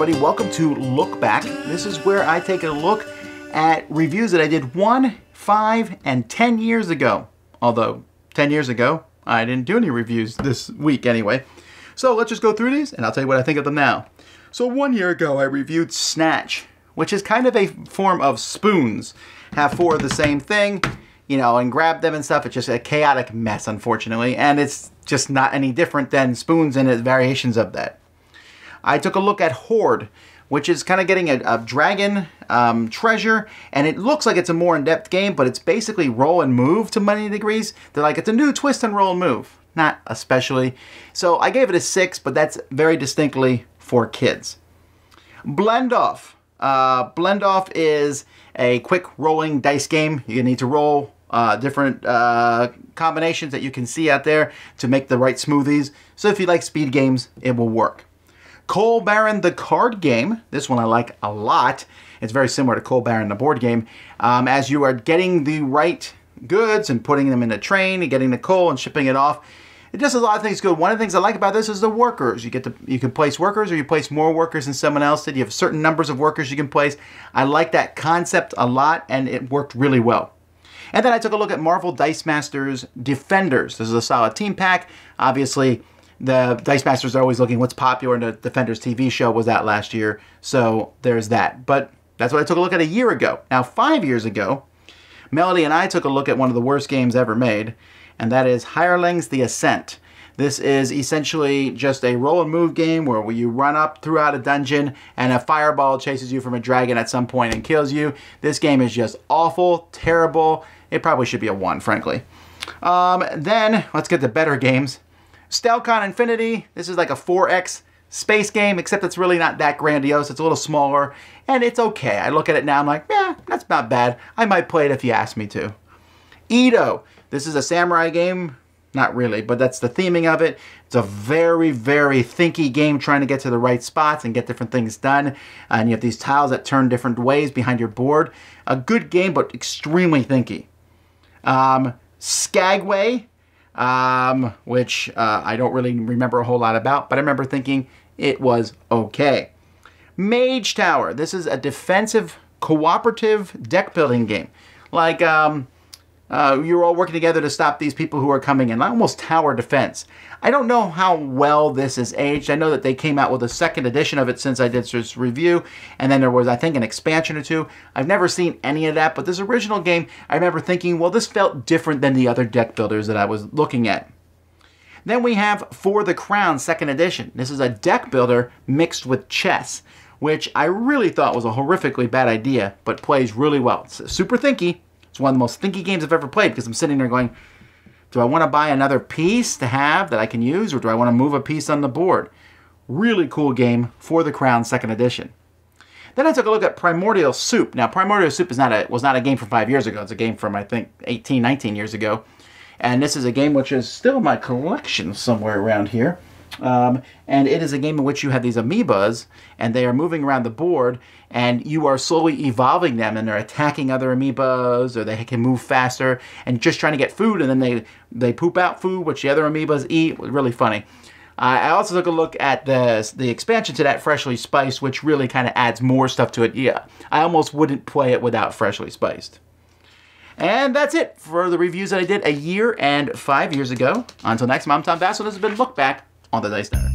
everybody, welcome to Look Back. This is where I take a look at reviews that I did 1, 5, and 10 years ago. Although, 10 years ago, I didn't do any reviews this week anyway. So let's just go through these and I'll tell you what I think of them now. So 1 year ago I reviewed Snatch, which is kind of a form of spoons. Have 4 of the same thing, you know, and grab them and stuff. It's just a chaotic mess, unfortunately, and it's just not any different than spoons and its variations of that. I took a look at Hoard, which is kind of getting a dragon treasure, and it looks like it's a more in-depth game, but it's basically roll and move to many degrees. They're like, it's a new twist and roll and move. Not especially. So I gave it a 6, but that's very distinctly for kids. Blend Off. Blend Off is a quick rolling dice game. You need to roll different combinations that you can see out there to make the right smoothies. So if you like speed games, it will work. Coal Baron the card game. This one I like a lot. It's very similar to Coal Baron the board game. As you are getting the right goods and putting them in a train and getting the coal and shipping it off, it does a lot of things good. One of the things I like about this is the workers. You can place workers, or you place more workers than someone else did. You have certain numbers of workers you can place. I like that concept a lot, and it worked really well. And then I took a look at Marvel Dice Masters Defenders. This is a solid team pack. Obviously, the Dice Masters are always looking what's popular, and the Defenders TV show was out last year, so there's that. But that's what I took a look at a year ago. Now, 5 years ago, Melody and I took a look at one of the worst games ever made, and that is Hireling The Ascent. This is essentially just a roll and move game where you run up throughout a dungeon and a fireball chases you from a dragon at some point and kills you. This game is just awful, terrible. It probably should be a 1, frankly. Then, let's get to better games. Stelcon Infinity. This is like a 4X space game, except it's really not that grandiose. It's a little smaller, and it's okay. I look at it now, I'm like, yeah, that's not bad. I might play it if you ask me to. Edo. This is a samurai game. Not really, but that's the theming of it. It's a very, very thinky game trying to get to the right spots and get different things done. And you have these tiles that turn different ways behind your board. A good game, but extremely thinky. Skagway. Which I don't really remember a whole lot about, but I remember thinking it was okay. Mage Tower. This is a defensive, cooperative deck building game. Like, you're all working together to stop these people who are coming in. Almost tower defense. I don't know how well this is aged. I know that they came out with a second edition of it since I did this review, and then there was, I think, an expansion or 2. I've never seen any of that, but this original game, I remember thinking, well, this felt different than the other deck builders that I was looking at. Then we have For the Crown second edition. This is a deck builder mixed with chess, which I really thought was a horrifically bad idea, but plays really well. It's super thinky. It's one of the most thinky games I've ever played, because I'm sitting there going, do I want to buy another piece to have that I can use, or do I want to move a piece on the board? Really cool game, For the Crown second edition. Then I took a look at Primordial Soup. Now, Primordial Soup was not a game from 5 years ago. It's a game from, I think, 18, 19 years ago. And this is a game which is still in my collection somewhere around here. And it is a game in which you have these amoebas, and they are moving around the board, and you are slowly evolving them, and they're attacking other amoebas, or they can move faster, and just trying to get food, and then they poop out food, which the other amoebas eat. It was really funny. I also took a look at the expansion to that, Freshly Spiced, which really kind of adds more stuff to it. Yeah, I almost wouldn't play it without Freshly Spiced. And that's it for the reviews that I did a year and 5 years ago. Until next time, I'm Tom Vasel. This has been Look Back on the Dice Center.